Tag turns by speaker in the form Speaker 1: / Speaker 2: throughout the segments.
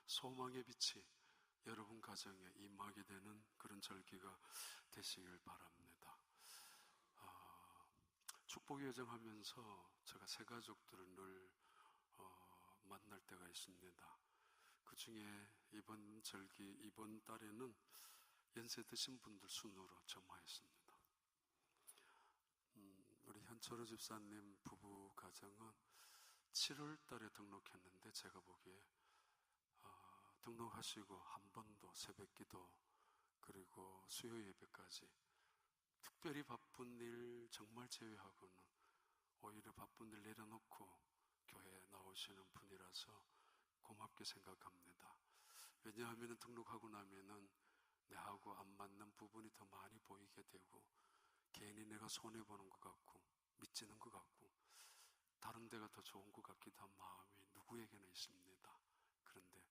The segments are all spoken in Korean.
Speaker 1: 소망의 빛이 여러분 가정에 임하게 되는 그런 절기가 되시길 바랍니다. 축복 여정하면서 제가 새 가족들을 늘 만날 때가 있습니다. 그 중에 이번 절기, 이번 달에는 연세 드신 분들 순으로 점화했습니다. 우리 현철호 집사님 부부 가정은 7월 달에 등록했는데, 제가 보기에 등록하시고 한 번도 새벽기도 그리고 수요 예배까지 특별히 바쁜 일 정말 제외하고는 오히려 바쁜 일 내려놓고 교회에 나오시는 분이라서 고맙게 생각합니다. 왜냐하면 등록하고 나면은 내하고 안 맞는 부분이 더 많이 보이게 되고, 괜히 내가 손해보는 것 같고 미치는 것 같고 다른 데가 더 좋은 것 같기도 한 마음이 누구에게나 있습니다. 그런데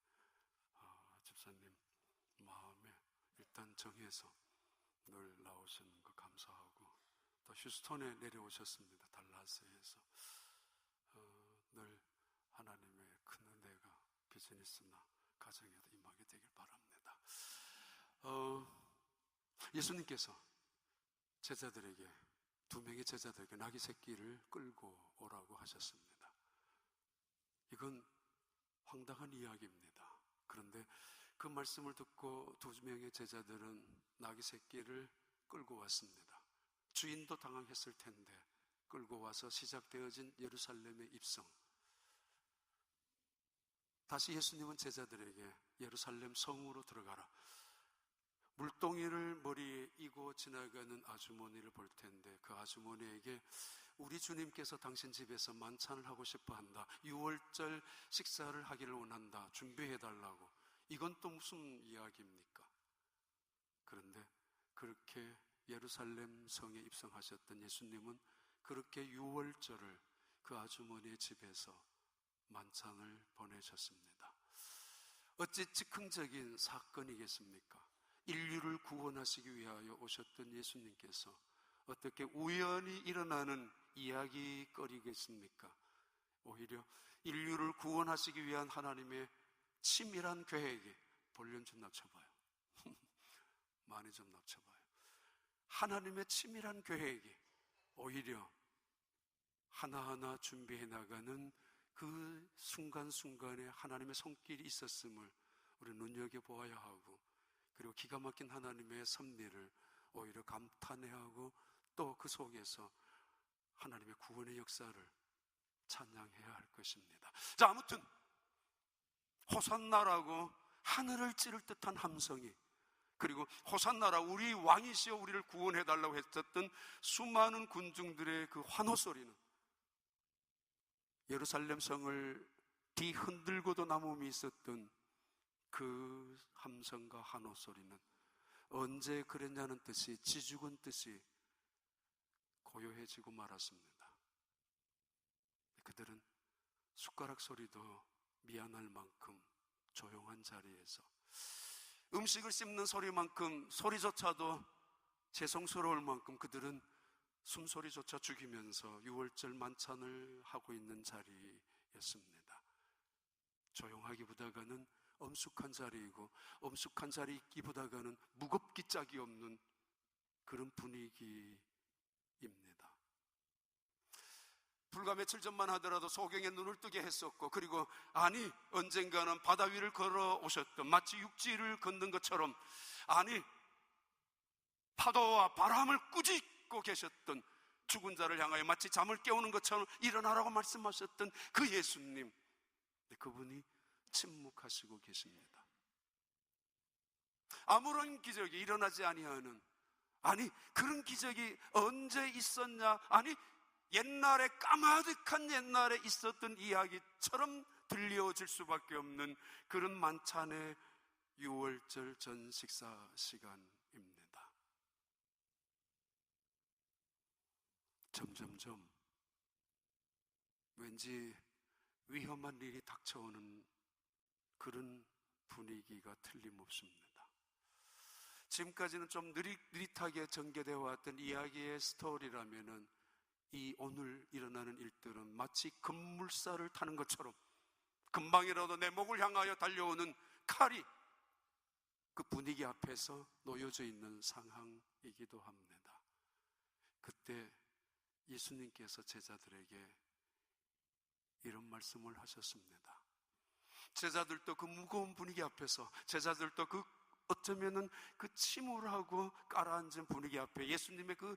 Speaker 1: 집사님 마음에 일단 정해서 늘 나오시는 거 감사하고, 또 휴스턴에 내려오셨습니다. 달라스에서 늘 하나님의 큰 은혜가 비즈니스나 가정에도 임하게 되길 바랍니다. 예수님께서 제자들에게, 2명의 제자들에게 나귀 새끼를 끌고 오라고 하셨습니다. 이건 황당한 이야기입니다. 그런데 그 말씀을 듣고 2명의 제자들은 나귀 새끼를 끌고 왔습니다. 주인도 당황했을 텐데 끌고 와서 시작되어진 예루살렘의 입성. 다시 예수님은 제자들에게 예루살렘 성으로 들어가라. 물동이를 머리에 이고 지나가는 아주머니를 볼 텐데, 그 아주머니에게 우리 주님께서 당신 집에서 만찬을 하고 싶어 한다, 6월절 식사를 하기를 원한다, 준비해달라고. 이건 또 무슨 이야기입니까? 그런데 그렇게 예루살렘 성에 입성하셨던 예수님은 그렇게 6월절을 그 아주머니의 집에서 만찬을 보내셨습니다. 어찌 즉흥적인 사건이겠습니까? 인류를 구원하시기 위하여 오셨던 예수님께서 어떻게 우연히 일어나는 이야기거리겠습니까? 오히려 인류를 구원하시기 위한 하나님의 치밀한 계획에 볼륨 좀 낮춰봐요. 많이 좀 낮춰봐요. 하나님의 치밀한 계획에 오히려 하나하나 준비해 나가는 그 순간순간에 하나님의 손길이 있었음을 우리 눈여겨보아야 하고, 그리고 기가 막힌 하나님의 섭리를 오히려 감탄해하고, 또 그 속에서 하나님의 구원의 역사를 찬양해야 할 것입니다. 자, 아무튼 호산나라고 하늘을 찌를 듯한 함성이, 그리고 호산나라 우리 왕이시여 우리를 구원해달라고 했었던 수많은 군중들의 그 환호 소리는, 예루살렘 성을 뒤흔들고도 남음이 있었던 그 함성과 환호 소리는 언제 그랬냐는 뜻이, 지죽은 뜻이 고요해지고 말았습니다. 그들은 숟가락 소리도 미안할 만큼 조용한 자리에서, 음식을 씹는 소리만큼, 소리조차도 죄송스러울 만큼 그들은 숨소리조차 죽이면서 6월절 만찬을 하고 있는 자리였습니다. 조용하기보다가는 엄숙한 자리이고, 엄숙한 자리이기보다가는 무겁기 짝이 없는 그런 분위기입니다. 불과 며칠 전만 하더라도 소경의 눈을 뜨게 했었고, 그리고 아니 언젠가는 바다 위를 걸어오셨던, 마치 육지를 걷는 것처럼, 아니 파도와 바람을 꾸짖고 계셨던, 죽은 자를 향하여 마치 잠을 깨우는 것처럼 일어나라고 말씀하셨던 그 예수님, 그분이 침묵하시고 계십니다. 아무런 기적이 일어나지 아니하는, 아니 그런 기적이 언제 있었냐, 아니 옛날에 까마득한 옛날에 있었던 이야기처럼 들려질 수밖에 없는 그런 만찬의 6월절 전 식사 시간입니다. 점점점 왠지 위험한 일이 닥쳐오는 그런 분위기가 틀림없습니다. 지금까지는 좀 느릿하게 전개되어 왔던 이야기의 스토리라면은, 이 오늘 일어나는 일들은 마치 급물살을 타는 것처럼 금방이라도 내 목을 향하여 달려오는 칼이 그 분위기 앞에서 놓여져 있는 상황이기도 합니다. 그때 예수님께서 제자들에게 이런 말씀을 하셨습니다. 제자들도 그 무거운 분위기 앞에서, 제자들도 그 어쩌면은 그 침울하고 깔아앉은 분위기 앞에, 예수님의 그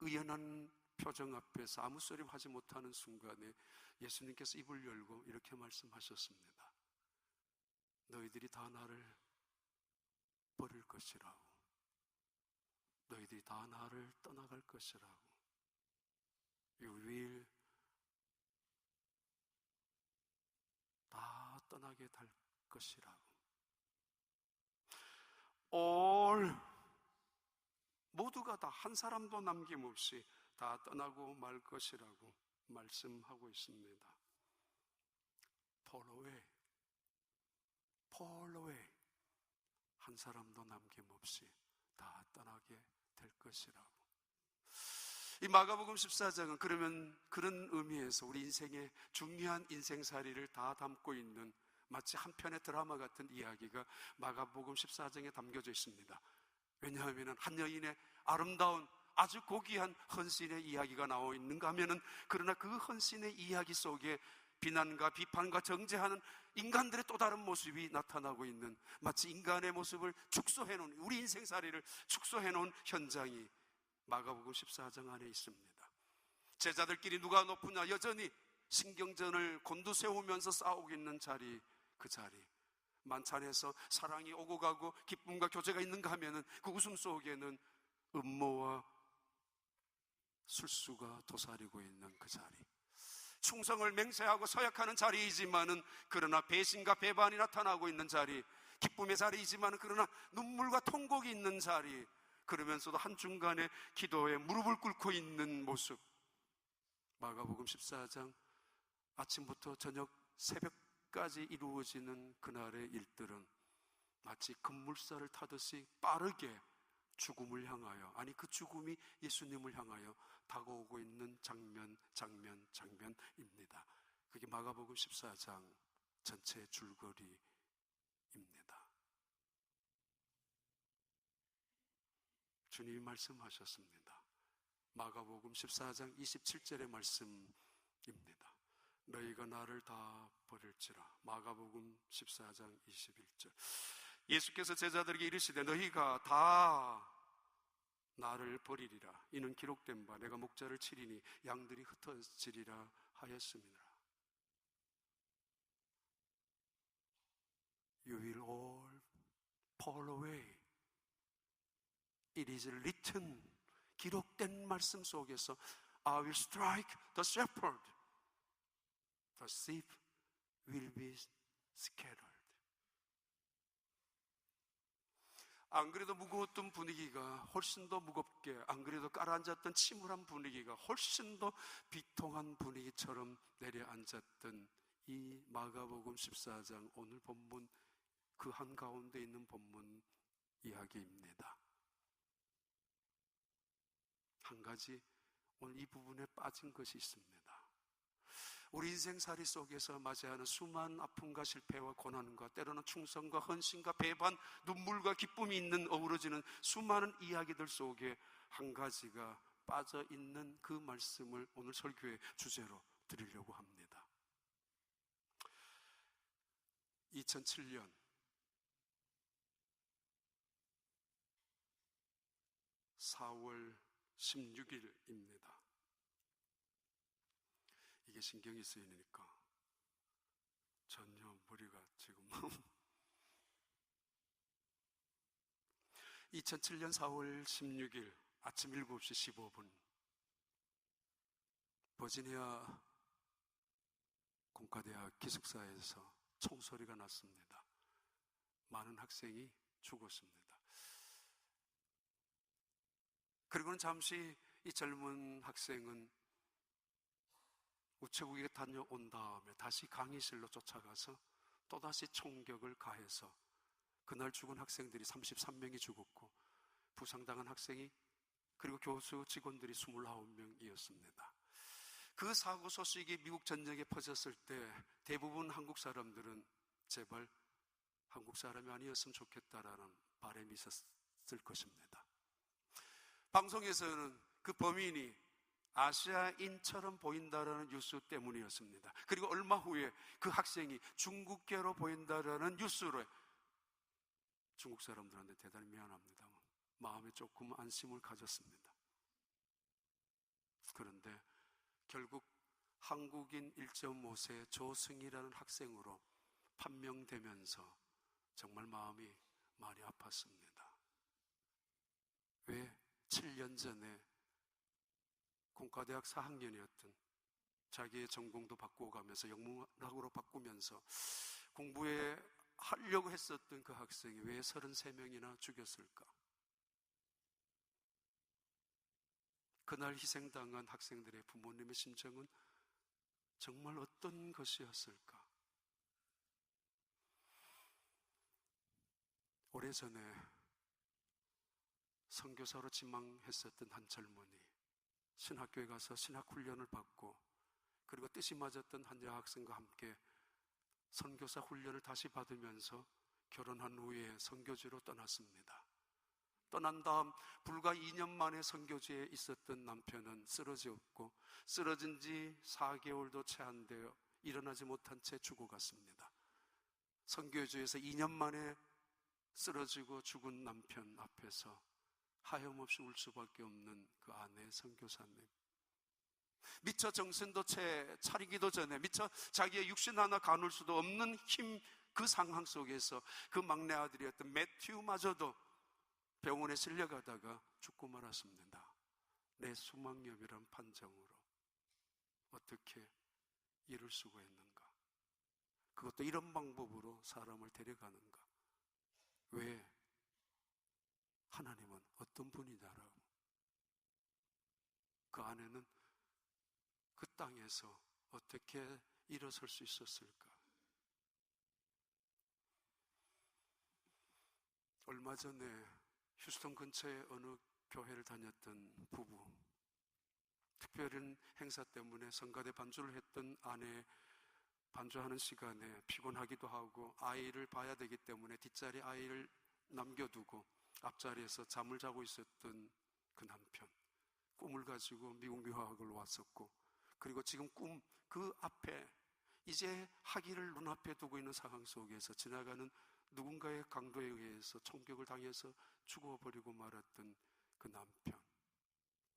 Speaker 1: 의연한 표정 앞에서 아무 소리 하지 못하는 순간에 예수님께서 입을 열고 이렇게 말씀하셨습니다. 너희들이 다 나를 버릴 것이라고, 너희들이 다 나를 떠나갈 것이라고, You will 다 떠나게 될 것이라고, all 모두가 다 한 사람도 남김없이 다 떠나고 말 것이라고 말씀하고 있습니다. Fall away, fall away. 한 사람도 남김없이 다 떠나게 될 것이라고. 이 마가복음 14장은 그러면 그런 의미에서 우리 인생의 중요한 인생살이를 다 담고 있는 마치 한 편의 드라마 같은 이야기가 마가복음 14장에 담겨져 있습니다. 왜냐하면 한 여인의 아름다운 아주 고귀한 헌신의 이야기가 나와 있는가 하면은, 그러나 그 헌신의 이야기 속에 비난과 비판과 정죄하는 인간들의 또 다른 모습이 나타나고 있는, 마치 인간의 모습을 축소해놓은, 우리 인생살이를 축소해놓은 현장이 마가복음 14장 안에 있습니다. 제자들끼리 누가 높으냐 여전히 신경전을 곤두세우면서 싸우고 있는 자리, 그 자리, 만찬에서 사랑이 오고 가고 기쁨과 교제가 있는가 하면은 그 웃음 속에는 음모와 술수가 도사리고 있는 그 자리, 충성을 맹세하고 서약하는 자리이지만은 그러나 배신과 배반이 나타나고 있는 자리, 기쁨의 자리이지만은 그러나 눈물과 통곡이 있는 자리, 그러면서도 한중간에 기도에 무릎을 꿇고 있는 모습. 마가복음 14장 아침부터 저녁 새벽까지 이루어지는 그날의 일들은 마치 급물살을 타듯이 빠르게 죽음을 향하여, 아니 그 죽음이 예수님을 향하여 다가오고 있는 장면입니다. 그게 마가복음 14장 전체 줄거리입니다. 주님이 말씀하셨습니다. 마가복음 14장 27절의 말씀입니다. 너희가 나를 다 버릴지라. 마가복음 14장 21절. 예수께서 제자들에게 이르시되 너희가 다 나를 버리리라. 이는 기록된 바 내가 목자를 치리니 양들이 흩어지리라 하였습니다. You will all fall away. It is written. 기록된 말씀 속에서 I will strike the shepherd. The sheep will be scattered. 안 그래도 무거웠던 분위기가 훨씬 더 무겁게, 안 그래도 깔아앉았던 침울한 분위기가 훨씬 더 비통한 분위기처럼 내려앉았던 이 마가복음 14장 오늘 본문 그 한가운데 있는 본문 이야기입니다. 한 가지 오늘 이 부분에 빠진 것이 있습니다. 우리 인생살이 속에서 맞이하는 수많은 아픔과 실패와 고난과 때로는 충성과 헌신과 배반, 눈물과 기쁨이 있는 어우러지는 수많은 이야기들 속에 한 가지가 빠져있는 그 말씀을 오늘 설교의 주제로 드리려고 합니다. 2007년 4월 16일입니다. 이게 신경이 쓰이니까 전혀 머리가 지금 2007년 4월 16일 아침 7시 15분 버지니아 공과대학 기숙사에서 총소리가 났습니다. 많은 학생이 죽었습니다. 그리고는 잠시 이 젊은 학생은 우체국에 다녀온 다음에 다시 강의실로 쫓아가서 또다시 총격을 가해서 그날 죽은 학생들이 33명이 죽었고 부상당한 학생이 그리고 교수 직원들이 29명이었습니다. 그 사고 소식이 미국 전역에 퍼졌을 때 대부분 한국 사람들은 제발 한국 사람이 아니었으면 좋겠다라는 바람이 있었을 것입니다. 방송에서는 그 범인이 아시아인처럼 보인다라는 뉴스 때문이었습니다. 그리고 얼마 후에 그 학생이 중국계로 보인다라는 뉴스로 중국 사람들한테 대단히 미안합니다. 마음에 조금 안심을 가졌습니다. 그런데 결국 한국인 1.5세 조승희라는 학생으로 판명되면서 정말 마음이 많이 아팠습니다. 왜 7년 전에 공과대학 4학년이었던 자기의 전공도 바꾸어가면서 영문학으로 바꾸면서 공부에 하려고 했었던 그 학생이 왜 33명이나 죽였을까? 그날 희생당한 학생들의 부모님의 심정은 정말 어떤 것이었을까? 오래전에 선교사로 지망했었던 한 젊은이, 신학교에 가서 신학훈련을 받고 그리고 뜻이 맞았던 한 여학생과 함께 선교사 훈련을 다시 받으면서 결혼한 후에 선교지로 떠났습니다. 떠난 다음 불과 2년 만에 선교지에 있었던 남편은 쓰러졌고 쓰러진 지 4개월도 채 안 되어 일어나지 못한 채 죽어갔습니다. 선교지에서 2년 만에 쓰러지고 죽은 남편 앞에서 하염없이 울 수밖에 없는 그 아내 선교사님, 미처 정신도 채 차리기도 전에 미처 자기의 육신 하나 가눌 수도 없는 힘, 그 상황 속에서 그 막내 아들이었던 매튜마저도 병원에 실려가다가 죽고 말았습니다. 내 수막염이란 판정으로 어떻게 이룰 수가 있는가? 그것도 이런 방법으로 사람을 데려가는가? 왜? 하나님은 어떤 분이냐라고. 그 아내는 그 땅에서 어떻게 일어설 수 있었을까? 얼마 전에 휴스턴 근처에 어느 교회를 다녔던 부부, 특별한 행사 때문에 성가대 반주를 했던 아내, 반주하는 시간에 피곤하기도 하고 아이를 봐야 되기 때문에 뒷자리 아이를 남겨두고 앞자리에서 잠을 자고 있었던 그 남편, 꿈을 가지고 미국 유학을 왔었고, 그리고 지금 꿈 그 앞에 이제 학위를 눈앞에 두고 있는 상황 속에서 지나가는 누군가의 강도에 의해서 총격을 당해서 죽어버리고 말았던 그 남편,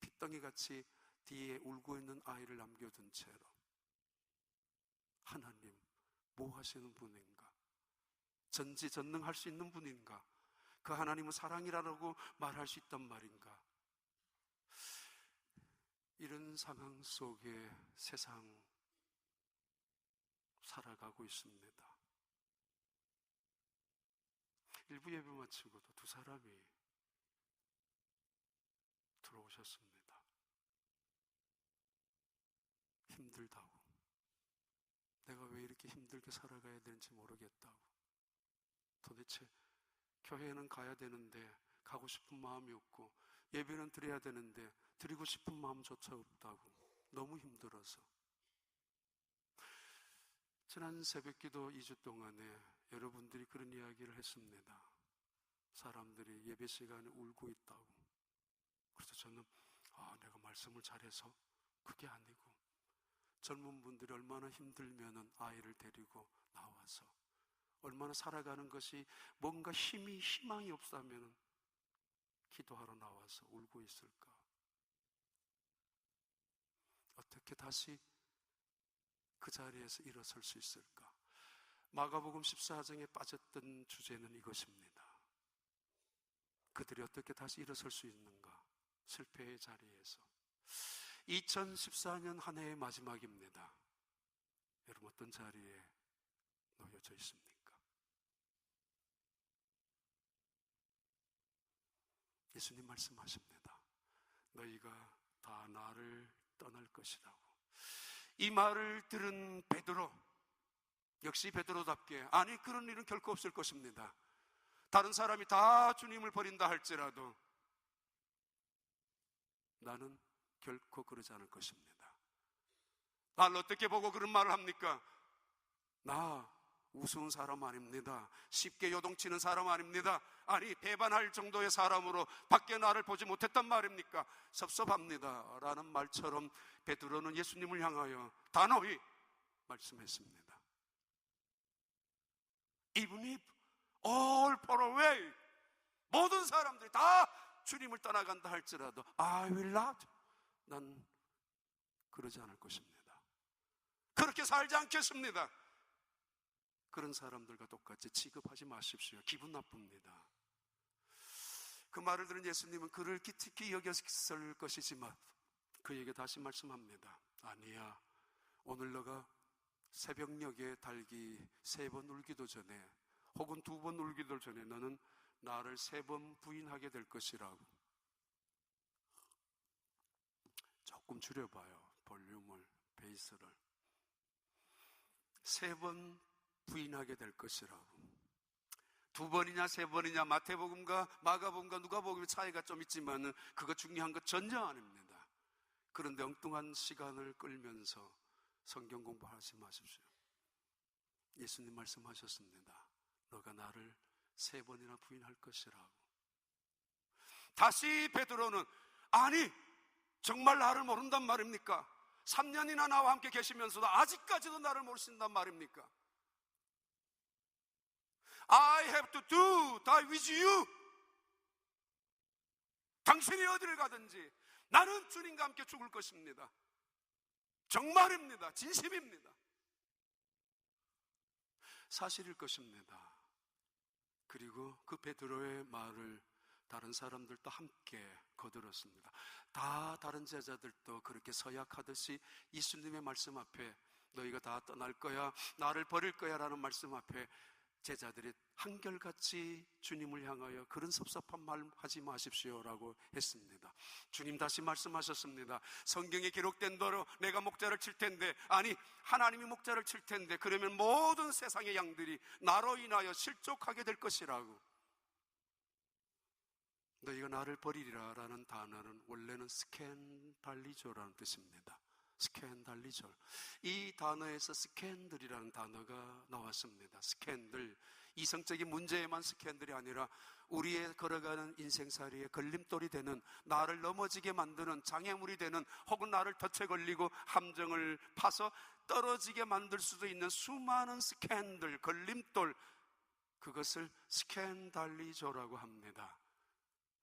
Speaker 1: 핏덩이같이 뒤에 울고 있는 아이를 남겨둔 채로 하나님 뭐 하시는 분인가? 전지전능할 수 있는 분인가? 그 하나님은 사랑이라고 말할 수 있단 말인가? 이런 상황 속에 세상 살아가고 있습니다. 일부 예배 마치고도 두 사람이 들어오셨습니다. 힘들다고, 내가 왜 이렇게 힘들게 살아가야 되는지 모르겠다고, 도대체 교회는 가야 되는데 가고 싶은 마음이 없고 예배는 드려야 되는데 드리고 싶은 마음조차 없다고, 너무 힘들어서. 지난 새벽기도 2주 동안에 여러분들이 그런 이야기를 했습니다. 사람들이 예배 시간에 울고 있다고. 그래서 저는 내가 말씀을 잘해서 그게 아니고, 젊은 분들이 얼마나 힘들면은 아이를 데리고 나와서 얼마나 살아가는 것이 뭔가 희망이 없다면 기도하러 나와서 울고 있을까? 어떻게 다시 그 자리에서 일어설 수 있을까? 마가복음 14장에 빠졌던 주제는 이것입니다. 그들이 어떻게 다시 일어설 수 있는가? 실패의 자리에서. 2014년 한 해의 마지막입니다. 여러분 어떤 자리에 놓여져 있습니까? 예수님 말씀하십니다. 너희가 다 나를 떠날 것이라고. 이 말을 들은 베드로, 역시 베드로답게 아니 그런 일은 결코 없을 것입니다. 다른 사람이 다 주님을 버린다 할지라도 나는 결코 그러지 않을 것입니다. 나를 어떻게 보고 그런 말을 합니까? 나 우스운 사람 아닙니다. 쉽게 요동치는 사람 아닙니다. 아니, 배반할 정도의 사람으로 밖에 나를 보지 못했단 말입니까? 섭섭합니다 라는 말처럼 베드로는 예수님을 향하여 단호히 말씀했습니다. Even if all fall away, 모든 사람들이 다 주님을 떠나간다 할지라도 I will not, 난 그러지 않을 것입니다. 그렇게 살지 않겠습니다. 그런 사람들과 똑같이 취급하지 마십시오. 기분 나쁩니다. 그 말을 들은 예수님은 그를 기특히 여겼을 것이지만 그에게 다시 말씀합니다. 아니야, 오늘 너가 새벽녘에 달기 3번 울기도 전에, 혹은 2번 울기도 전에 너는 나를 3번 부인하게 될 것이라고. 조금 줄여봐요, 볼륨을, 베이스를. 3번 부인하게 될 것이라고. 2번이냐 3번이냐 마태복음과 마가복음과 누가복음의 차이가 좀 있지만 그거 중요한 것 전혀 아닙니다. 그런데 엉뚱한 시간을 끌면서 성경 공부하지 마십시오. 예수님 말씀하셨습니다. 너가 나를 3번이나 부인할 것이라고. 다시 베드로는 아니, 정말 나를 모른단 말입니까? 3년이나 나와 함께 계시면서도 아직까지도 나를 모르신단 말입니까? I have to die with you. 당신이 어디를 가든지 나는 주님과 함께 죽을 것입니다. 정말입니다. 진심입니다. 사실일 것입니다. 그리고 그 베드로의 말을 다른 사람들도 함께 거들었습니다. 다 다른 제자들도 그렇게 서약하듯이 예수님의 말씀 앞에 너희가 다 떠날 거야, 나를 버릴 거야 라는 말씀 앞에 제자들이 한결같이 주님을 향하여 그런 섭섭한 말 하지 마십시오라고 했습니다. 주님 다시 말씀하셨습니다. 성경에 기록된 대로 내가 목자를 칠 텐데, 아니 하나님이 목자를 칠 텐데 그러면 모든 세상의 양들이 나로 인하여 실족하게 될 것이라고. 너희가 나를 버리리라 라는 단어는 원래는 스캔달리조라는 뜻입니다. 스캔달리절. 이 단어에서 스캔들이라는 단어가 나왔습니다. 스캔들, 이성적인 문제에만 스캔들이 아니라 우리의 걸어가는 인생살이에 걸림돌이 되는, 나를 넘어지게 만드는, 장애물이 되는, 혹은 나를 덫에 걸리고 함정을 파서 떨어지게 만들 수도 있는 수많은 스캔들, 걸림돌, 그것을 스캔달리조라고 합니다.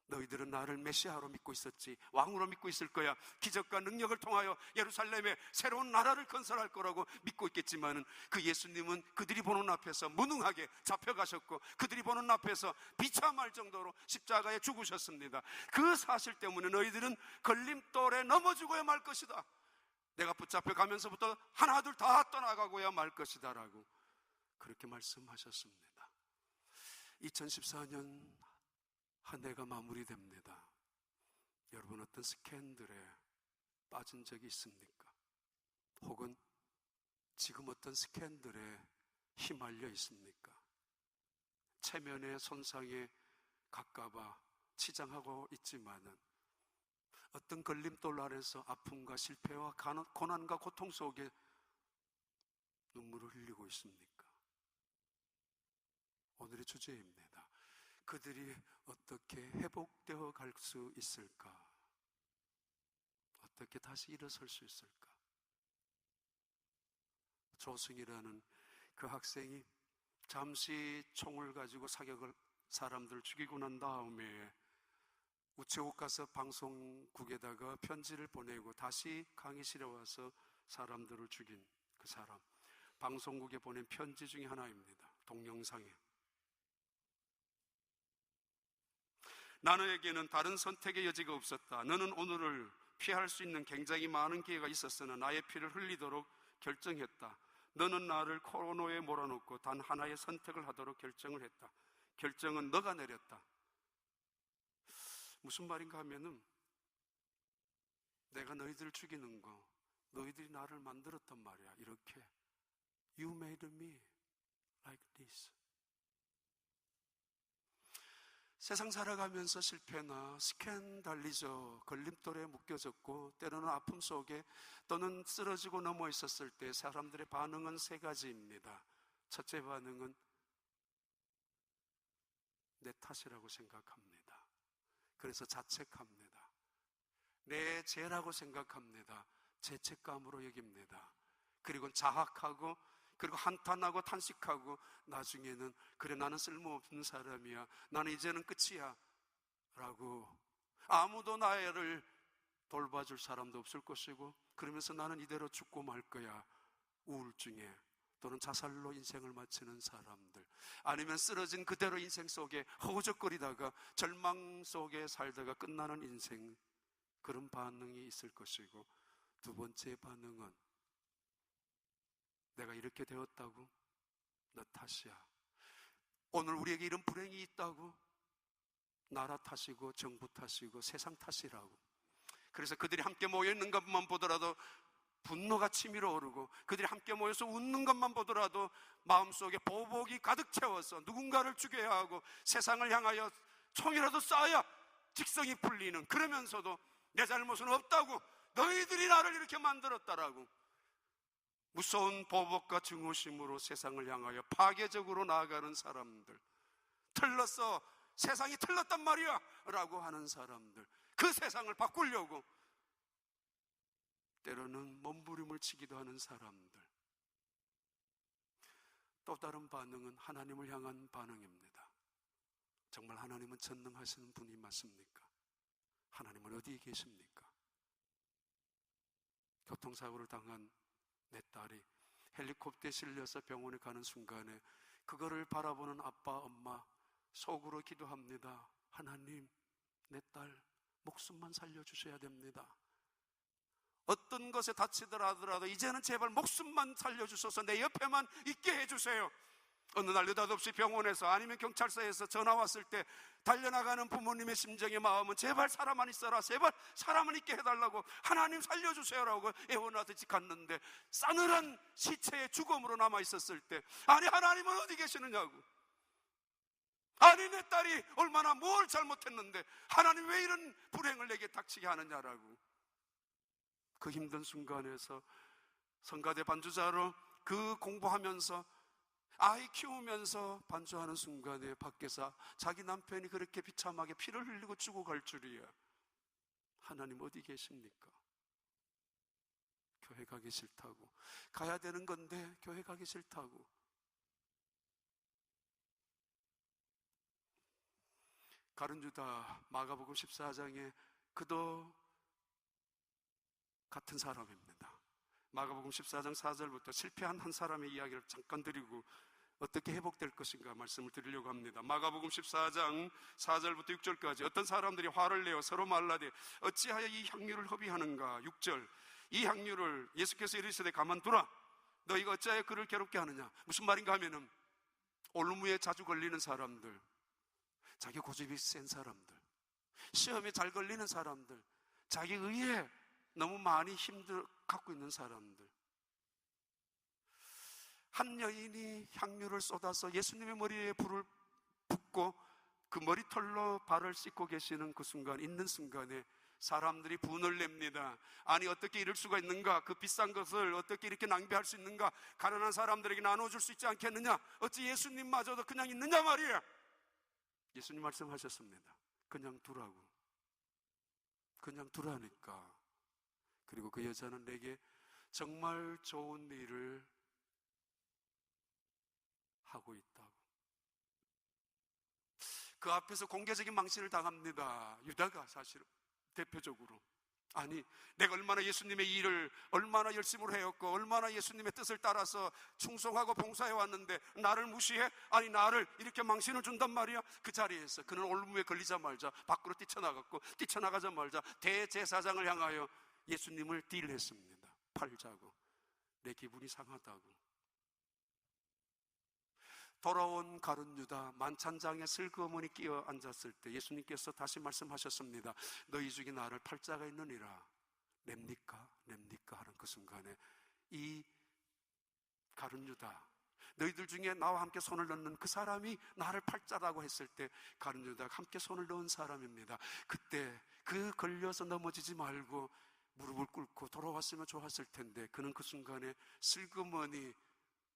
Speaker 1: 너희들은 나를 메시아로 믿고 있었지, 왕으로 믿고 있을 거야, 기적과 능력을 통하여 예루살렘에 새로운 나라를 건설할 거라고 믿고 있겠지만 그 예수님은 그들이 보는 앞에서 무능하게 잡혀가셨고 그들이 보는 앞에서 비참할 정도로 십자가에 죽으셨습니다. 그 사실 때문에 너희들은 걸림돌에 넘어 죽어야 말 것이다. 내가 붙잡혀 가면서부터 하나둘 다 떠나가고야 말 것이다 라고 그렇게 말씀하셨습니다. 2014년 한 해가 마무리됩니다. 여러분, 어떤 스캔들에 빠진 적이 있습니까? 혹은 지금 어떤 스캔들에 휘말려 있습니까? 체면의 손상에 가까워 치장하고 있지만은 어떤 걸림돌 아래서 아픔과 실패와 고난과 고통 속에 눈물을 흘리고 있습니까? 오늘의 주제입니다. 그들이 어떻게 회복되어 갈 수 있을까? 어떻게 다시 일어설 수 있을까? 조승이라는 그 학생이 잠시 총을 가지고 사람들을 죽이고 난 다음에 우체국 가서 방송국에다가 편지를 보내고 다시 강의실에 와서 사람들을 죽인 그 사람, 방송국에 보낸 편지 중에 하나입니다. 동영상에. 나에게는 다른 선택의 여지가 없었다. 너는 오늘을 피할 수 있는 굉장히 많은 기회가 있었으나 나의 피를 흘리도록 결정했다. 너는 나를 코너에 몰아넣고 단 하나의 선택을 하도록 결정을 했다. 결정은 너가 내렸다. 무슨 말인가 하면은 내가 너희들을 죽이는 거, 너희들이 나를 만들었단 말이야. 이렇게 You made me like this. 세상 살아가면서 실패나 스캔달리죠, 걸림돌에 묶여졌고 때로는 아픔 속에 또는 쓰러지고 넘어 있었을 때 사람들의 반응은 3가지입니다. 첫째 반응은 내 탓이라고 생각합니다. 그래서 자책합니다. 내 죄라고 생각합니다. 죄책감으로 여깁니다. 그리고 자학하고, 그리고 한탄하고 탄식하고, 나중에는 그래 나는 쓸모없는 사람이야, 나는 이제는 끝이야 라고, 아무도 나를 돌봐줄 사람도 없을 것이고, 그러면서 나는 이대로 죽고 말 거야, 우울증에 또는 자살로 인생을 마치는 사람들, 아니면 쓰러진 그대로 인생 속에 허우적거리다가 절망 속에 살다가 끝나는 인생, 그런 반응이 있을 것이고, 두 번째 반응은 내가 이렇게 되었다고? 너 탓이야. 오늘 우리에게 이런 불행이 있다고? 나라 탓이고 정부 탓이고 세상 탓이라고. 그래서 그들이 함께 모여있는 것만 보더라도 분노가 치밀어 오르고, 그들이 함께 모여서 웃는 것만 보더라도 마음속에 보복이 가득 채워서 누군가를 죽여야 하고 세상을 향하여 총이라도 쏴야 직성이 풀리는, 그러면서도 내 잘못은 없다고, 너희들이 나를 이렇게 만들었다라고 무서운 보복과 증오심으로 세상을 향하여 파괴적으로 나아가는 사람들, 틀렸어, 세상이 틀렸단 말이야 라고 하는 사람들, 그 세상을 바꾸려고 때로는 몸부림을 치기도 하는 사람들. 또 다른 반응은 하나님을 향한 반응입니다. 정말 하나님은 전능하시는 분이 맞습니까? 하나님은 어디에 계십니까? 교통사고를 당한 내 딸이 헬리콥터에 실려서 병원에 가는 순간에 그거를 바라보는 아빠, 엄마, 속으로 기도합니다. 하나님, 내 딸 목숨만 살려주셔야 됩니다. 어떤 것에 다치더라 하더라도 이제는 제발 목숨만 살려주셔서 내 옆에만 있게 해주세요. 어느 날 느닷없이 병원에서 아니면 경찰서에서 전화 왔을 때 달려나가는 부모님의 심정의 마음은 제발 사람만 있어라, 제발 사람만 있게 해달라고, 하나님 살려주세요라고 애원하듯이 갔는데 싸늘한 시체의 죽음으로 남아있었을 때, 아니 하나님은 어디 계시느냐고, 아니 내 딸이 얼마나 뭘 잘못했는데 하나님 왜 이런 불행을 내게 닥치게 하느냐라고, 그 힘든 순간에서 성가대 반주자로 그 공부하면서 아이 키우면서 반주하는 순간에 밖에서 자기 남편이 그렇게 비참하게 피를 흘리고 죽어갈 줄이야. 하나님 어디 계십니까? 교회 가기 싫다고, 가야 되는 건데 교회 가기 싫다고. 가룟 유다, 마가복음 14장에 그도 같은 사람입니다. 마가복음 14장 4절부터 실패한 한 사람의 이야기를 잠깐 드리고 어떻게 회복될 것인가 말씀을 드리려고 합니다. 마가복음 14장 4절부터 6절까지 어떤 사람들이 화를 내어 서로 말라되 어찌하여 이 향유를 허비하는가. 6절, 이 향유를 예수께서 이르시되 가만두라, 너희가 어찌하여 그를 괴롭게 하느냐. 무슨 말인가 하면은 올무에 자주 걸리는 사람들, 자기 고집이 센 사람들, 시험에 잘 걸리는 사람들, 자기 의에 너무 많이 힘들 갖고 있는 사람들. 한 여인이 향유를 쏟아서 예수님의 머리에 불을 붓고 그 머리털로 발을 씻고 계시는 그 순간, 있는 순간에 사람들이 분을 냅니다. 아니 어떻게 이럴 수가 있는가, 그 비싼 것을 어떻게 이렇게 낭비할 수 있는가, 가난한 사람들에게 나눠줄 수 있지 않겠느냐, 어찌 예수님마저도 그냥 있느냐 말이야. 예수님 말씀하셨습니다. 그냥 두라고, 그냥 두라니까. 그리고 그 여자는 내게 정말 좋은 일을 하고 있다고. 그 앞에서 공개적인 망신을 당합니다. 유다가 사실 대표적으로. 아니 내가 얼마나 예수님의 일을 얼마나 열심으로 해왔고 얼마나 예수님의 뜻을 따라서 충성하고 봉사해 왔는데 나를 무시해? 아니 나를 이렇게 망신을 준단 말이야. 그 자리에서 그는 올무에 걸리자마자 밖으로 뛰쳐나갔고, 뛰쳐나가자마자 대제사장을 향하여 예수님을 딜했습니다. 팔자고, 내 기분이 상하다고. 돌아온 가룟 유다, 만찬장에 슬그머니 끼어 앉았을 때 예수님께서 다시 말씀하셨습니다. 너희 중에 나를 팔자가 있느니라. 냅니까? 냅니까? 하는 그 순간에 이 가룟 유다, 너희들 중에 나와 함께 손을 넣는 그 사람이 나를 팔자라고 했을 때 가룟 유다가 함께 손을 넣은 사람입니다. 그때 그 걸려서 넘어지지 말고 무릎을 꿇고 돌아왔으면 좋았을 텐데 그는 그 순간에 슬그머니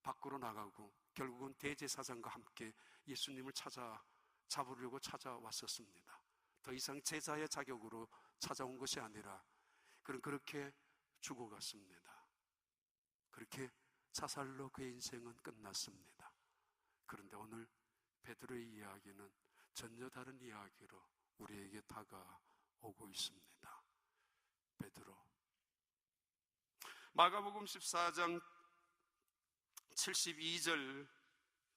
Speaker 1: 밖으로 나가고 결국은 대제사장과 함께 예수님을 잡으려고 찾아왔었습니다. 더 이상 제자의 자격으로 찾아온 것이 아니라 그는 그렇게 죽어갔습니다. 그렇게 자살로 그의 인생은 끝났습니다. 그런데 오늘 베드로의 이야기는 전혀 다른 이야기로 우리에게 다가오고 있습니다. 베드로, 마가복음 14장 72절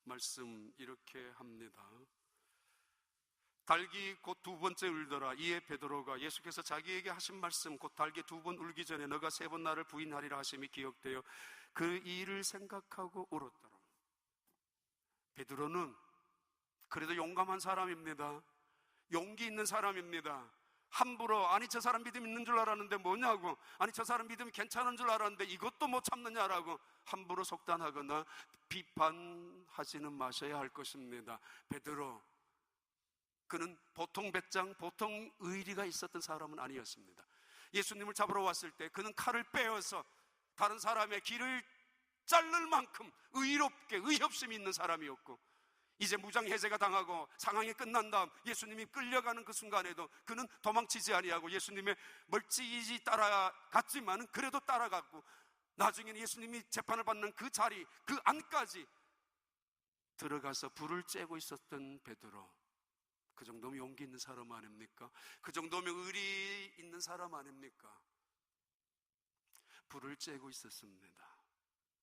Speaker 1: 말씀 이렇게 합니다. 닭이 곧 두 번째 울더라. 이에 베드로가 예수께서 자기에게 하신 말씀, 곧 닭이 두 번 울기 전에 너가 세 번 나를 부인하리라 하심이 기억되어 그 일을 생각하고 울었더라. 베드로는 그래도 용감한 사람입니다. 용기 있는 사람입니다. 함부로 아니 저 사람 믿음 있는 줄 알았는데 뭐냐고, 아니 저 사람 믿음이 괜찮은 줄 알았는데 이것도 못 참느냐라고 함부로 속단하거나 비판하지는 마셔야 할 것입니다. 베드로, 그는 보통 배짱, 보통 의리가 있었던 사람은 아니었습니다. 예수님을 잡으러 왔을 때 그는 칼을 빼어서 다른 사람의 길을 자를 만큼 의롭게 의협심이 있는 사람이었고, 이제 무장해제가 당하고 상황이 끝난 다음 예수님이 끌려가는 그 순간에도 그는 도망치지 아니하고 예수님의 멀찍이 따라갔지만 그래도 따라갔고, 나중에는 예수님이 재판을 받는 그 자리, 그 안까지 들어가서 불을 쬐고 있었던 베드로, 그 정도면 용기 있는 사람 아닙니까? 그 정도면 의리 있는 사람 아닙니까? 불을 쬐고 있었습니다.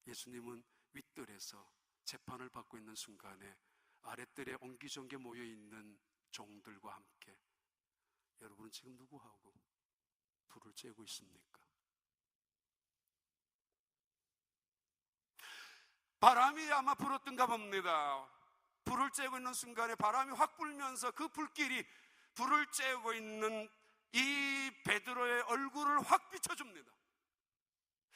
Speaker 1: 예수님은 윗뜰에서 재판을 받고 있는 순간에 아랫뜰에 옹기종기 모여있는 종들과 함께, 여러분은 지금 누구하고 불을 쬐고 있습니까? 바람이 아마 불었던가 봅니다. 불을 쬐고 있는 순간에 바람이 확 불면서 그 불길이 불을 쬐고 있는 이 베드로의 얼굴을 확 비춰줍니다.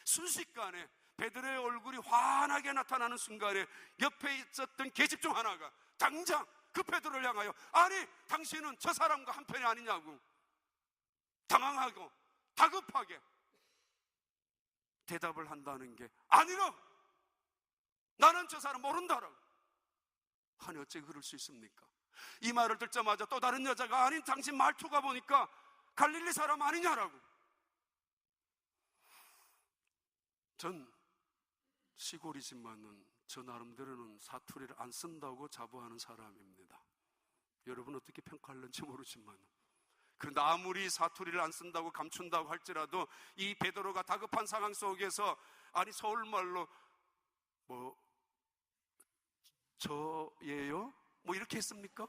Speaker 1: 순식간에 베드로의 얼굴이 환하게 나타나는 순간에 옆에 있었던 계집 중 하나가 당장 그 베드로를 향하여 아니 당신은 저 사람과 한편이 아니냐고 당황하고 다급하게 대답을 한다는 게 아니라 나는 저 사람 모른다라고. 아니 어째 그럴 수 있습니까? 이 말을 듣자마자 또 다른 여자가 아니 당신 말투가 보니까 갈릴리 사람 아니냐라고. 전 시골이지만은 저 나름대로는 사투리를 안 쓴다고 자부하는 사람입니다. 여러분 어떻게 평가할는지 모르지만, 그런데 아무리 사투리를 안 쓴다고 감춘다고 할지라도 이 베드로가 다급한 상황 속에서 아니 서울말로 뭐 저예요? 뭐 이렇게 했습니까?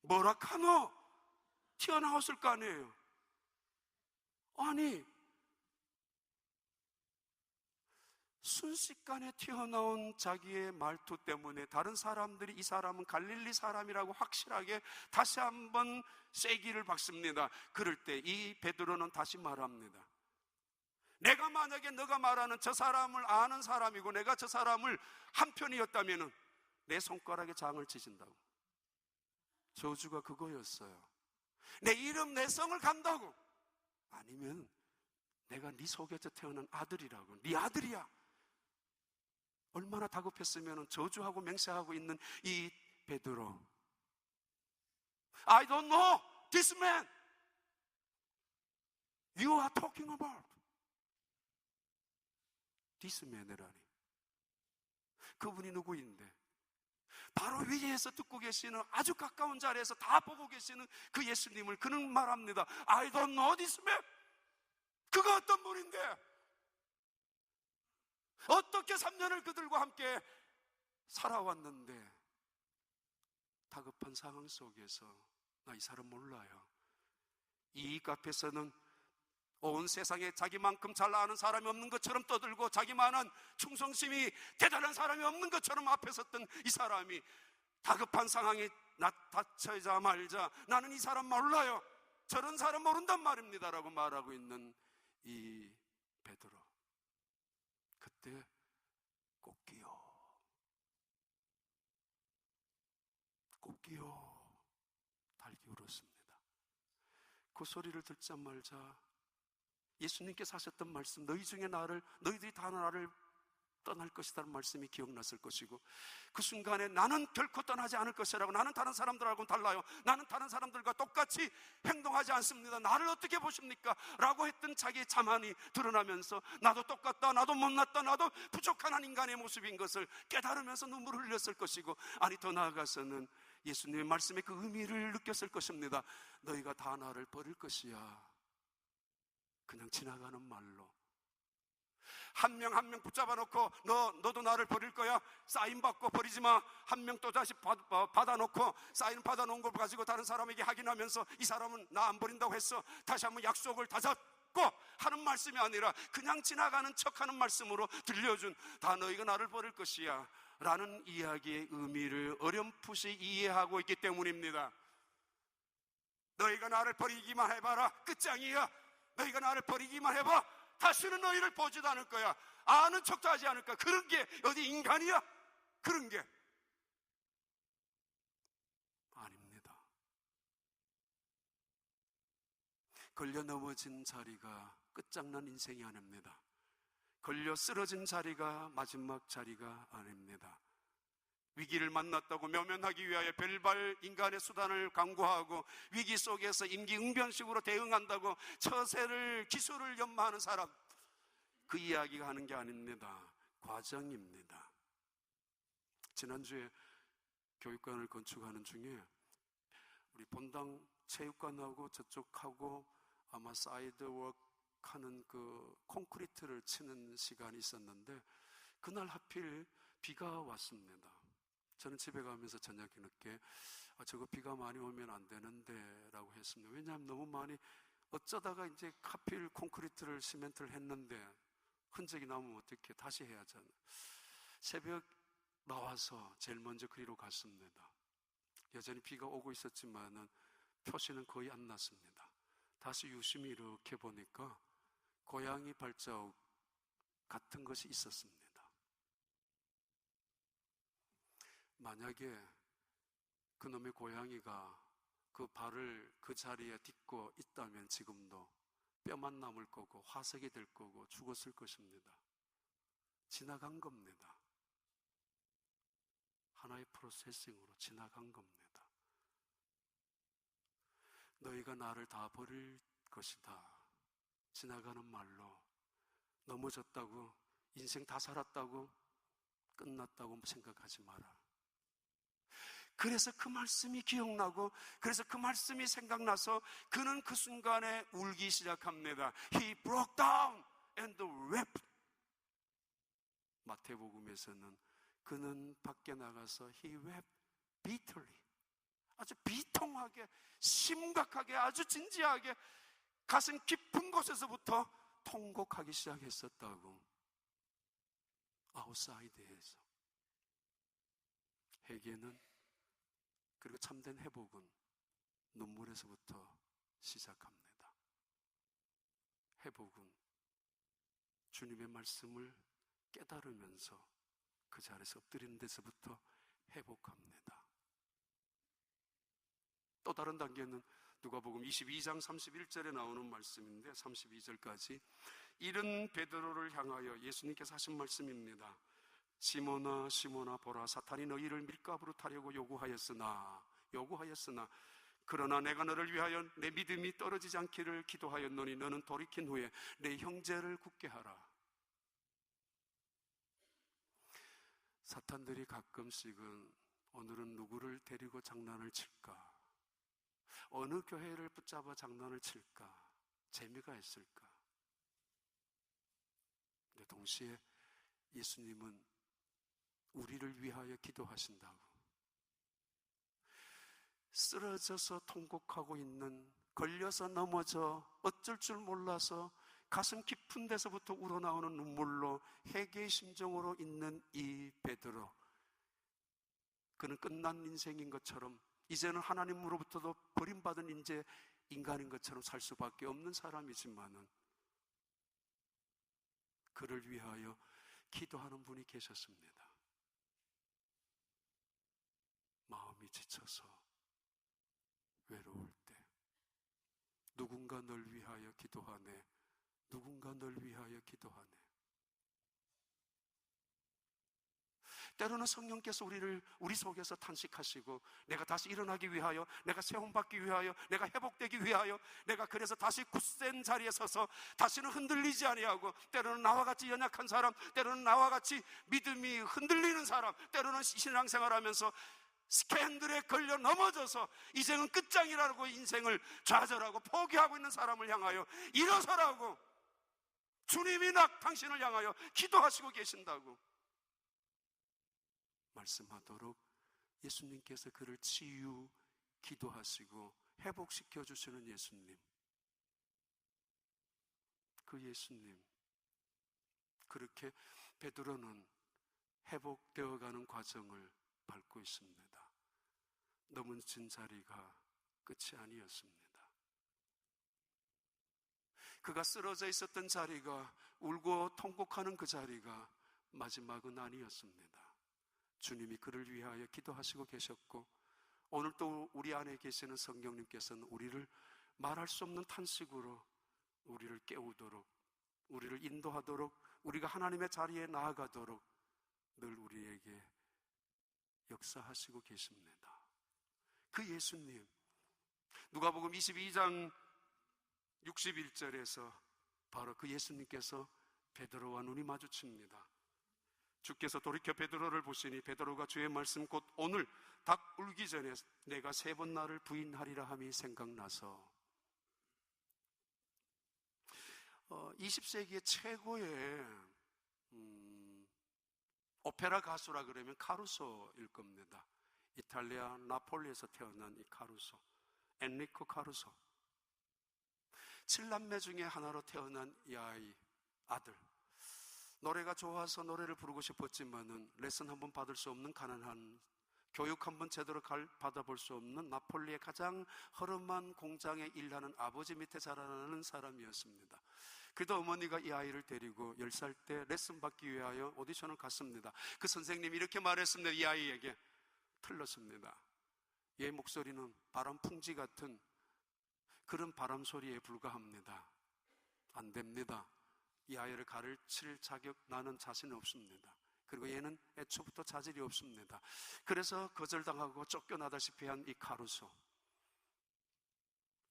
Speaker 1: 뭐라 카노? 튀어나왔을 거 아니에요. 아니 순식간에 튀어나온 자기의 말투 때문에 다른 사람들이 이 사람은 갈릴리 사람이라고 확실하게 다시 한번 쐐기를 박습니다. 그럴 때 이 베드로는 다시 말합니다. 내가 만약에 너가 말하는 저 사람을 아는 사람이고 내가 저 사람을 한편이었다면 내 손가락에 장을 치신다고. 저주가 그거였어요. 내 이름 내 성을 간다고. 아니면 내가 네 속에서 태어난 아들이라고. 네 아들이야. 얼마나 다급했으면 저주하고 맹세하고 있는 이 베드로. I don't know this man you are talking about. this man이라니. 그분이 누구인데? 바로 위에서 듣고 계시는 아주 가까운 자리에서 다 보고 계시는 그 예수님을 그는 말합니다. I don't know this man. 그가 어떤 분인데? 어떻게 3년을 그들과 함께 살아왔는데 다급한 상황 속에서 나 이 사람 몰라요. 이 카페에서는 온 세상에 자기만큼 잘 아는 사람이 없는 것처럼 떠들고 자기만한 충성심이 대단한 사람이 없는 것처럼 앞에 섰던 이 사람이 다급한 상황에 닥쳐자마자 나는 이 사람 몰라요. 저런 사람 모른단 말입니다 라고 말하고 있는 이 베드로. 그때 꽃기요 달기 울었습니다. 그 소리를 듣자마자 예수님께서 하셨던 말씀, 너희 중에 너희들이 다 나를 떠날 것이라는 말씀이 기억났을 것이고, 그 순간에 나는 결코 떠나지 않을 것이라고, 나는 다른 사람들하고는 달라요, 나는 다른 사람들과 똑같이 행동하지 않습니다, 나를 어떻게 보십니까? 라고 했던 자기의 자만이 드러나면서 나도 똑같다, 나도 못났다, 나도 부족한 한 인간의 모습인 것을 깨달으면서 눈물을 흘렸을 것이고, 아니 더 나아가서는 예수님의 말씀의 그 의미를 느꼈을 것입니다. 너희가 다 나를 버릴 것이야. 그냥 지나가는 말로 한 명 한 명 붙잡아 놓고 너도 나를 버릴 거야? 사인 받고 버리지 마. 한 명 또 다시 받아 놓고 사인 받아 놓은 걸 가지고 다른 사람에게 확인하면서 이 사람은 나 안 버린다고 했어, 다시 한번 약속을 다잡고 하는 말씀이 아니라 그냥 지나가는 척하는 말씀으로 들려준, 다 너희가 나를 버릴 것이야 라는 이야기의 의미를 어렴풋이 이해하고 있기 때문입니다. 너희가 나를 버리기만 해봐라, 끝장이야. 너희가 나를 버리기만 해봐, 다시는 너희를 보지도 않을 거야. 아는 척도 하지 않을 거야. 그런 게 어디 인간이야? 그런 게 아닙니다. 걸려 넘어진 자리가 끝장난 인생이 아닙니다. 걸려 쓰러진 자리가 마지막 자리가 아닙니다. 위기를 만났다고 모면하기 위하여 별발 인간의 수단을 강구하고 위기 속에서 임기응변식으로 대응한다고 처세를 기술을 연마하는 사람, 그 이야기가 하는 게 아닙니다. 과정입니다. 지난주에 교육관을 건축하는 중에 우리 본당 체육관하고 저쪽하고 아마 사이드워크 하는 그 콘크리트를 치는 시간이 있었는데, 그날 하필 비가 왔습니다. 저는 집에 가면서 저녁에 늦게 저거 비가 많이 오면 안 되는데 라고 했습니다. 왜냐하면 너무 많이, 어쩌다가 이제 하필 콘크리트를 시멘트를 했는데 흔적이 남으면 어떻게 다시 해야 하잖아요. 새벽 나와서 제일 먼저 그리로 갔습니다. 여전히 비가 오고 있었지만은 표시는 거의 안 났습니다. 다시 유심히 이렇게 보니까 고양이 발자국 같은 것이 있었습니다. 만약에 그놈의 고양이가 그 발을 그 자리에 딛고 있다면 지금도 뼈만 남을 거고 화석이 될 거고 죽었을 것입니다. 지나간 겁니다. 하나의 프로세싱으로 지나간 겁니다. 너희가 나를 다 버릴 것이다. 지나가는 말로 넘어졌다고, 인생 다 살았다고, 끝났다고 생각하지 마라. 그래서 그 말씀이 기억나고, 그래서 그 말씀이 생각나서 그는 그 순간에 울기 시작합니다. He broke down and wept. 마태복음에서는 그는 밖에 나가서 He wept bitterly. 아주 비통하게, 심각하게, 아주 진지하게 가슴 깊은 곳에서부터 통곡하기 시작했었다고. 아웃사이드에서. 회개는, 그리고 참된 회복은 눈물에서부터 시작합니다. 회복은 주님의 말씀을 깨달으면서 그 자리에서 엎드리는 데서부터 회복합니다. 또 다른 단계는 누가복음 22장 31절에 나오는 말씀인데, 32절까지 이른 베드로를 향하여 예수님께서 하신 말씀입니다. 시몬아 시몬아 보라, 사탄이 너희를 밀가부로 타려고 요구하였으나 그러나 내가 너를 위하여 내 믿음이 떨어지지 않기를 기도하였노니 너는 돌이킨 후에 내 형제를 굳게 하라. 사탄들이 가끔씩은 오늘은 누구를 데리고 장난을 칠까, 어느 교회를 붙잡아 장난을 칠까, 재미가 있을까. 근데 동시에 예수님은 우리를 위하여 기도하신다고. 쓰러져서 통곡하고 있는, 걸려서 넘어져 어쩔 줄 몰라서 가슴 깊은 데서부터 우러나오는 눈물로 회개의 심정으로 있는 이 베드로, 그는 끝난 인생인 것처럼, 이제는 하나님으로부터도 버림받은 인간인 것처럼 살 수밖에 없는 사람이지만은 그를 위하여 기도하는 분이 계셨습니다. 마음이 지쳐서 외로울 때 누군가 널 위하여 기도하네, 누군가 널 위하여 기도하네. 때로는 성령께서 우리 속에서 탄식하시고, 내가 다시 일어나기 위하여, 내가 세움받기 위하여, 내가 회복되기 위하여, 내가 그래서 다시 굳센 자리에 서서 다시는 흔들리지 아니하고, 때로는 나와 같이 연약한 사람, 때로는 나와 같이 믿음이 흔들리는 사람, 때로는 신앙생활하면서 스캔들에 걸려 넘어져서 이제는 끝장이라고 인생을 좌절하고 포기하고 있는 사람을 향하여 일어서라고 주님이 당신을 향하여 기도하시고 계신다고 말씀하도록 예수님께서 그를 치유 기도하시고 회복시켜 주시는 예수님, 그 예수님, 그렇게 베드로는 회복되어가는 과정을 밟고 있습니다. 넘어진 자리가 끝이 아니었습니다. 그가 쓰러져 있었던 자리가, 울고 통곡하는 그 자리가 마지막은 아니었습니다. 주님이 그를 위하여 기도하시고 계셨고, 오늘 또 우리 안에 계시는 성령님께서는 우리를 말할 수 없는 탄식으로 우리를 깨우도록, 우리를 인도하도록, 우리가 하나님의 자리에 나아가도록 늘 우리에게 역사하시고 계십니다. 그 예수님, 누가복음 22장 61절에서 바로 그 예수님께서 베드로와 눈이 마주칩니다. 주께서 돌이켜 베드로를 보시니 베드로가 주의 말씀 곧 오늘 닭 울기 전에 내가 3번 나를 부인하리라 함이 생각나서 20세기의 최고의 오페라 가수라 그러면 카루소일 겁니다. 이탈리아 나폴리에서 태어난 이 카루소, 엔리코 카루소. 7남매 중에 하나로 태어난 이 아들. 노래가 좋아서 노래를 부르고 싶었지만은 레슨 한번 받을 수 없는 가난한, 교육 한번 제대로 받아볼 수 없는 나폴리의 가장 허름한 공장에 일하는 아버지 밑에 자라나는 사람이었습니다. 그래도 어머니가 이 아이를 데리고 10살 때 레슨 받기 위하여 오디션을 갔습니다. 그 선생님이 이렇게 말했습니다. 이 아이에게. 틀렸습니다. 얘 목소리는 바람 풍지 같은 그런 바람 소리에 불과합니다. 안 됩니다. 이 아이를 가르칠 자격 나는 자신이 없습니다. 그리고 얘는 애초부터 자질이 없습니다. 그래서 거절당하고 쫓겨나다시피 한 이 카루소,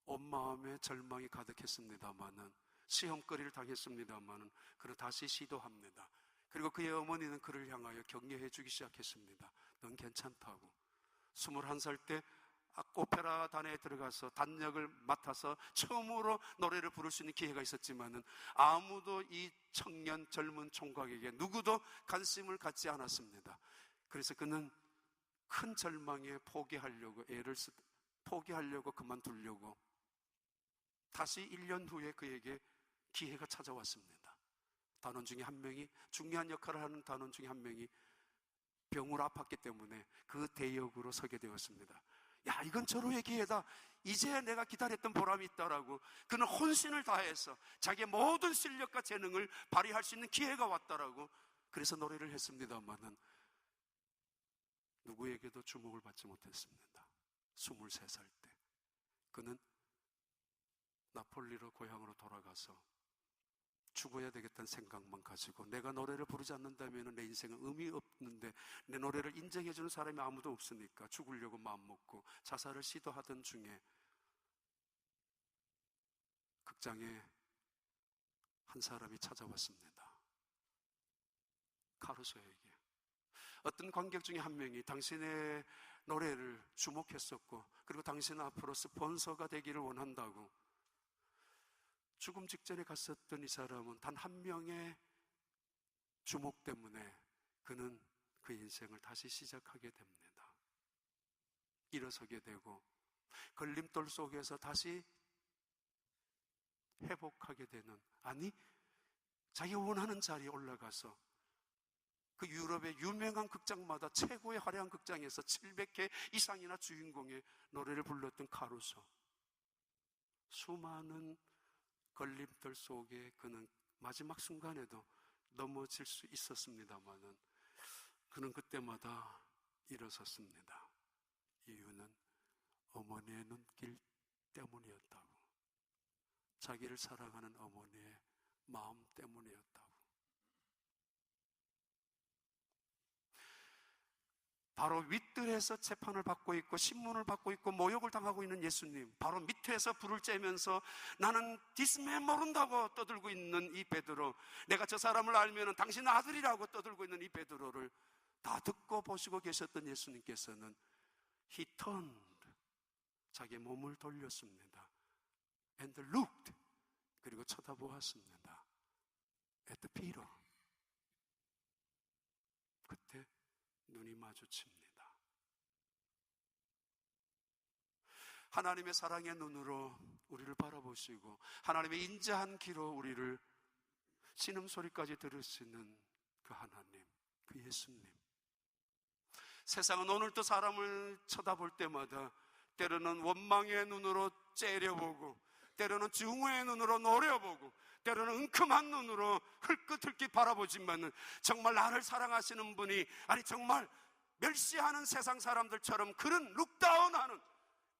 Speaker 1: 온 마음에 절망이 가득했습니다마는, 시험거리를 당했습니다마는 그를 다시 시도합니다. 그리고 그의 어머니는 그를 향하여 격려해 주기 시작했습니다. 넌 괜찮다고. 21살 때 오페라단에 들어가서 단역을 맡아서 처음으로 노래를 부를 수 있는 기회가 있었지만은 아무도 이 청년 젊은 총각에게 누구도 관심을 갖지 않았습니다. 그래서 그는 큰 절망에 포기하려고 그만두려고 다시 1년 후에 그에게 기회가 찾아왔습니다. 단원 중에 한 명이, 중요한 역할을 하는 단원 중에 한 명이 병으로 아팠기 때문에 그 대역으로 서게 되었습니다. 야, 이건 절호의 기회다. 이제 내가 기다렸던 보람이 있다라고 그는 혼신을 다해서 자기의 모든 실력과 재능을 발휘할 수 있는 기회가 왔다라고 그래서 노래를 했습니다만은 누구에게도 주목을 받지 못했습니다. 23살 때 그는 나폴리로 고향으로 돌아가서 죽어야 되겠다는 생각만 가지고, 내가 노래를 부르지 않는다면 내 인생은 의미 없는데 내 노래를 인정해주는 사람이 아무도 없으니까 죽으려고 마음먹고 자살을 시도하던 중에 극장에 한 사람이 찾아왔습니다. 카루소에게. 어떤 관객 중에 한 명이 당신의 노래를 주목했었고, 그리고 당신 앞으로 스폰서가 되기를 원한다고. 죽음 직전에 갔었던 이 사람은 단 한 명의 주목 때문에 그는 그 인생을 다시 시작하게 됩니다. 일어서게 되고 걸림돌 속에서 다시 회복하게 되는, 아니 자기가 원하는 자리에 올라가서 그 유럽의 유명한 극장마다 최고의 화려한 극장에서 700회 이상이나 주인공의 노래를 불렀던 카루소. 수많은 걸림돌 속에 그는 마지막 순간에도 넘어질 수 있었습니다마는 그는 그때마다 일어섰습니다. 이유는 어머니의 눈길 때문이었다고. 자기를 사랑하는 어머니의 마음 때문이었다고. 바로 윗뜰에서 재판을 받고 있고 신문을 받고 있고 모욕을 당하고 있는 예수님, 바로 밑에서 불을 쬐면서 나는 디스맨 모른다고 떠들고 있는 이 베드로, 내가 저 사람을 알면 당신 아들이라고 떠들고 있는 이 베드로를 다 듣고 보시고 계셨던 예수님께서는 He turned, 자기의 몸을 돌렸습니다. And looked, 그리고 쳐다보았습니다. At Peter. 그때 눈이 마주칩니다. 하나님의 사랑의 눈으로 우리를 바라보시고 하나님의 인자한 귀로 우리를 신음소리까지 들을 수 있는 그 하나님, 그 예수님. 세상은 오늘도 사람을 쳐다볼 때마다 때로는 원망의 눈으로 째려보고, 때로는 증오의 눈으로 노려보고, 때로는 은큼한 눈으로 흘끗흘끗 바라보지만 정말 나를 사랑하시는 분이, 아니 정말 멸시하는 세상 사람들처럼 그런 룩다운하는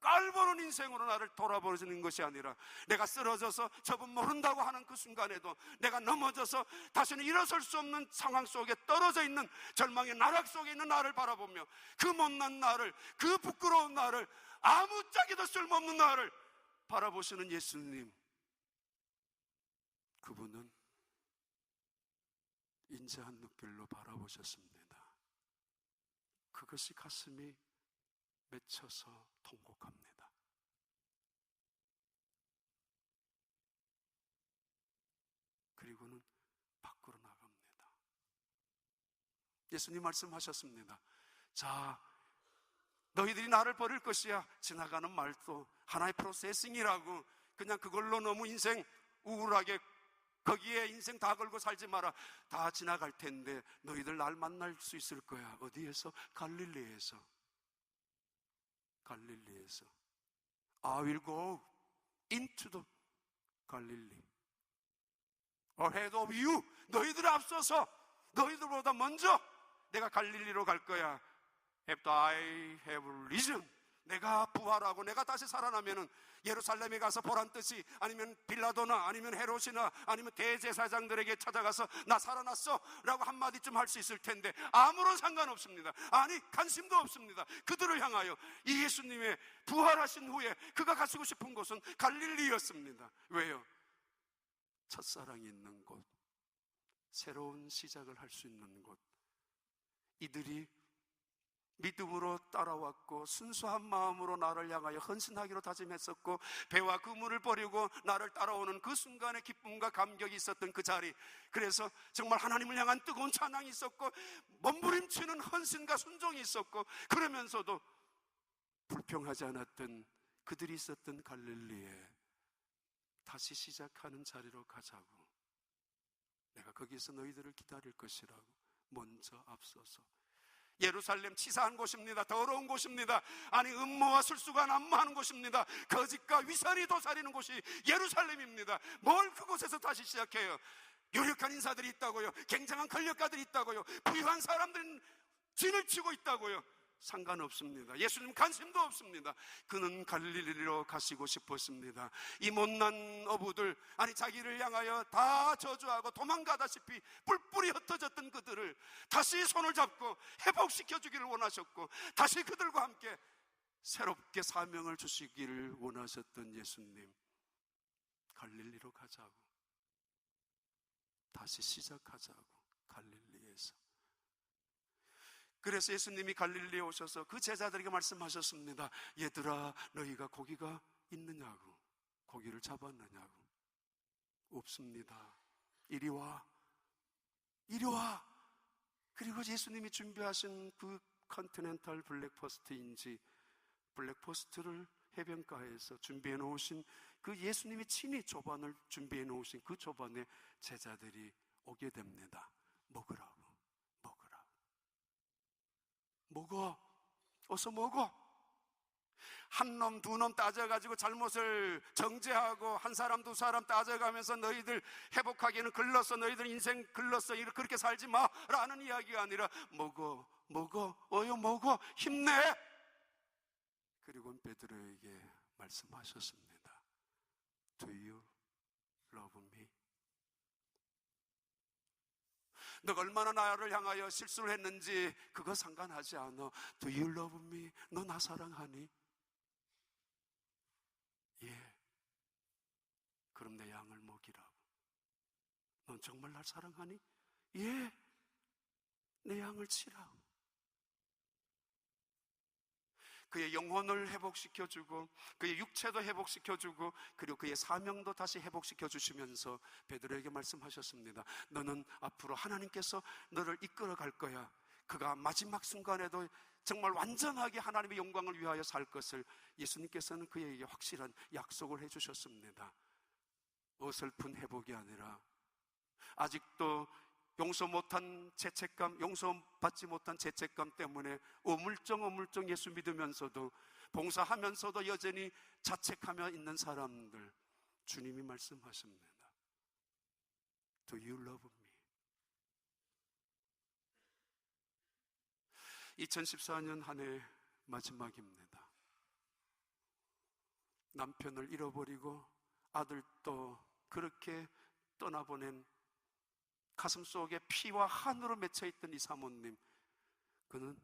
Speaker 1: 깔보는 인생으로 나를 돌아보는 것이 아니라, 내가 쓰러져서 저분 모른다고 하는 그 순간에도, 내가 넘어져서 다시는 일어설 수 없는 상황 속에 떨어져 있는 절망의 나락 속에 있는 나를 바라보며, 그 못난 나를, 그 부끄러운 나를, 아무짝에도 쓸모없는 나를 바라보시는 예수님, 그분은 인자한 눈길로 바라보셨습니다. 그것이 가슴이 맺혀서 통곡합니다. 그리고는 밖으로 나갑니다. 예수님 말씀하셨습니다. 자, 너희들이 나를 버릴 것이야. 지나가는 말도 하나의 프로세싱이라고, 그냥 그걸로 너무 인생 우울하게 거기에 인생 다 걸고 살지 마라. 다 지나갈 텐데 너희들 날 만날 수 있을 거야. 어디에서? 갈릴리에서. 갈릴리에서. I will go into the Galilee ahead of you. 너희들 앞서서, 너희들보다 먼저 내가 갈릴리로 갈 거야. After I have risen, 내가 부활하고 내가 다시 살아나면은 예루살렘에 가서 보란 뜻이, 아니면 빌라도나 아니면 헤롯이나 아니면 대제사장들에게 찾아가서 나 살아났어 라고 한마디쯤 할 수 있을 텐데 아무런 상관없습니다. 아니, 관심도 없습니다. 그들을 향하여 이 예수님의 부활하신 후에 그가 가시고 싶은 곳은 갈릴리였습니다. 왜요? 첫사랑이 있는 곳, 새로운 시작을 할 수 있는 곳, 이들이 믿음으로 따라왔고 순수한 마음으로 나를 향하여 헌신하기로 다짐했었고, 배와 그물을 버리고 나를 따라오는 그 순간의 기쁨과 감격이 있었던 그 자리, 그래서 정말 하나님을 향한 뜨거운 찬양이 있었고 몸부림치는 헌신과 순종이 있었고, 그러면서도 불평하지 않았던 그들이 있었던 갈릴리에 다시 시작하는 자리로 가자고, 내가 거기서 너희들을 기다릴 것이라고 먼저 앞서서. 예루살렘 치사한 곳입니다. 더러운 곳입니다. 아니, 음모와 술수가 난무하는 곳입니다. 거짓과 위선이 도사리는 곳이 예루살렘입니다. 뭘 그곳에서 다시 시작해요? 유력한 인사들이 있다고요? 굉장한 권력가들이 있다고요? 부유한 사람들은 진을 치고 있다고요? 상관없습니다. 예수님 관심도 없습니다. 그는 갈릴리로 가시고 싶었습니다. 이 못난 어부들, 아니 자기를 향하여 다 저주하고 도망가다시피 뿔뿔이 흩어졌던 그들을 다시 손을 잡고 회복시켜 주기를 원하셨고, 다시 그들과 함께 새롭게 사명을 주시기를 원하셨던 예수님, 갈릴리로 가자고, 다시 시작하자고, 갈릴리에서. 그래서 예수님이 갈릴리에 오셔서 그 제자들에게 말씀하셨습니다. 얘들아, 너희가 고기가 있느냐고. 고기를 잡았느냐고. 없습니다. 이리 와, 이리 와. 그리고 예수님이 준비하신 그 컨티넨탈 블랙퍼스트인지, 블랙퍼스트를 해변가에서 준비해 놓으신 그 예수님이 친히 조반을 준비해 놓으신 그 조반에 제자들이 오게 됩니다. 먹으라고. 먹어, 어서 먹어. 한 놈, 두 놈 따져가지고 잘못을 정죄하고 한 사람, 두 사람 따져가면서 너희들 회복하기에는 글렀어, 너희들 인생 글렀어, 그렇게 살지 마 라는 이야기가 아니라 먹어, 어여 먹어, 힘내. 그리고 베드로에게 말씀하셨습니다. Do you love me? 너가 얼마나 나를 향하여 실수를 했는지 그거 상관하지 않아. Do you love me? 너 나 사랑하니? 예. 그럼 내 양을 먹이라고. 넌 정말 날 사랑하니? 예. 내 양을 치라고. 그의 영혼을 회복시켜주고 그의 육체도 회복시켜주고 그리고 그의 사명도 다시 회복시켜주시면서 베드로에게 말씀하셨습니다. 너는 앞으로 하나님께서 너를 이끌어 갈 거야. 그가 마지막 순간에도 정말 완전하게 하나님의 영광을 위하여 살 것을 예수님께서는 그에게 확실한 약속을 해주셨습니다. 어설픈 회복이 아니라 아직도 용서 못한 죄책감, 용서받지 못한 죄책감 때문에 어물쩡 예수 믿으면서도 봉사하면서도 여전히 자책하며 있는 사람들, 주님이 말씀하십니다. Do you love me? 2014년 한 해 마지막입니다. 남편을 잃어버리고 아들도 그렇게 떠나보낸 가슴속에 피와 한으로 맺혀있던 이 사모님, 그는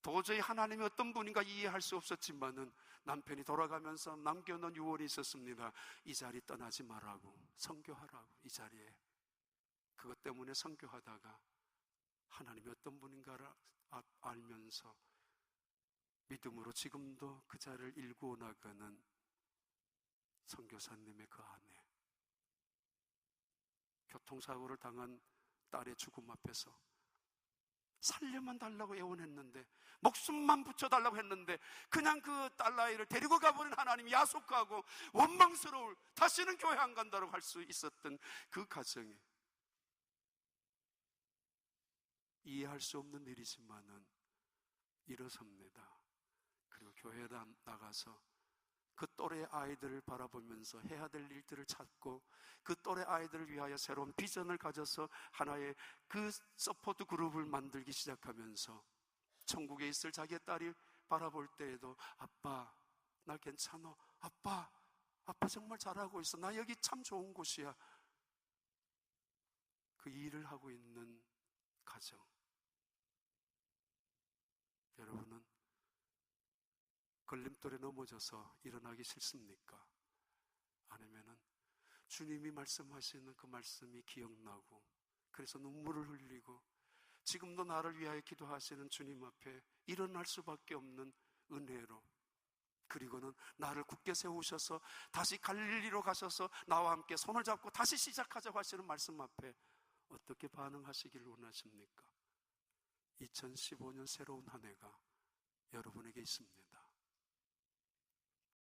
Speaker 1: 도저히 하나님이 어떤 분인가 이해할 수 없었지만은 남편이 돌아가면서 남겨놓은 유언이 있었습니다. 이 자리 떠나지 말라고, 선교하라고. 이 자리에 그것 때문에 선교하다가 하나님이 어떤 분인가를 알면서 믿음으로 지금도 그 자리를 일구어 나가는 선교사님의 그 아내, 교통사고를 당한 딸의 죽음 앞에서 살려만 달라고 애원했는데, 목숨만 붙여달라고 했는데 그냥 그 딸아이를 데리고 가버린 하나님이 야속하고 원망스러울, 다시는 교회 안 간다고 할 수 있었던 그 가정에 이해할 수 없는 일이지만은 일어섭니다. 그리고 교회에 나가서 그 또래 아이들을 바라보면서 해야 될 일들을 찾고 그 또래 아이들을 위하여 새로운 비전을 가져서 하나의 그 서포트 그룹을 만들기 시작하면서 천국에 있을 자기의 딸이 바라볼 때에도 아빠 나 괜찮아, 아빠 정말 잘하고 있어, 나 여기 참 좋은 곳이야, 그 일을 하고 있는 가정. 여러분은 걸림돌에 넘어져서 일어나기 싫습니까? 아니면은 주님이 말씀하시는 그 말씀이 기억나고 그래서 눈물을 흘리고 지금도 나를 위하여 기도하시는 주님 앞에 일어날 수밖에 없는 은혜로, 그리고는 나를 굳게 세우셔서 다시 갈릴리로 가셔서 나와 함께 손을 잡고 다시 시작하자고 하시는 말씀 앞에 어떻게 반응하시기를 원하십니까? 2015년 새로운 한 해가 여러분에게 있습니다.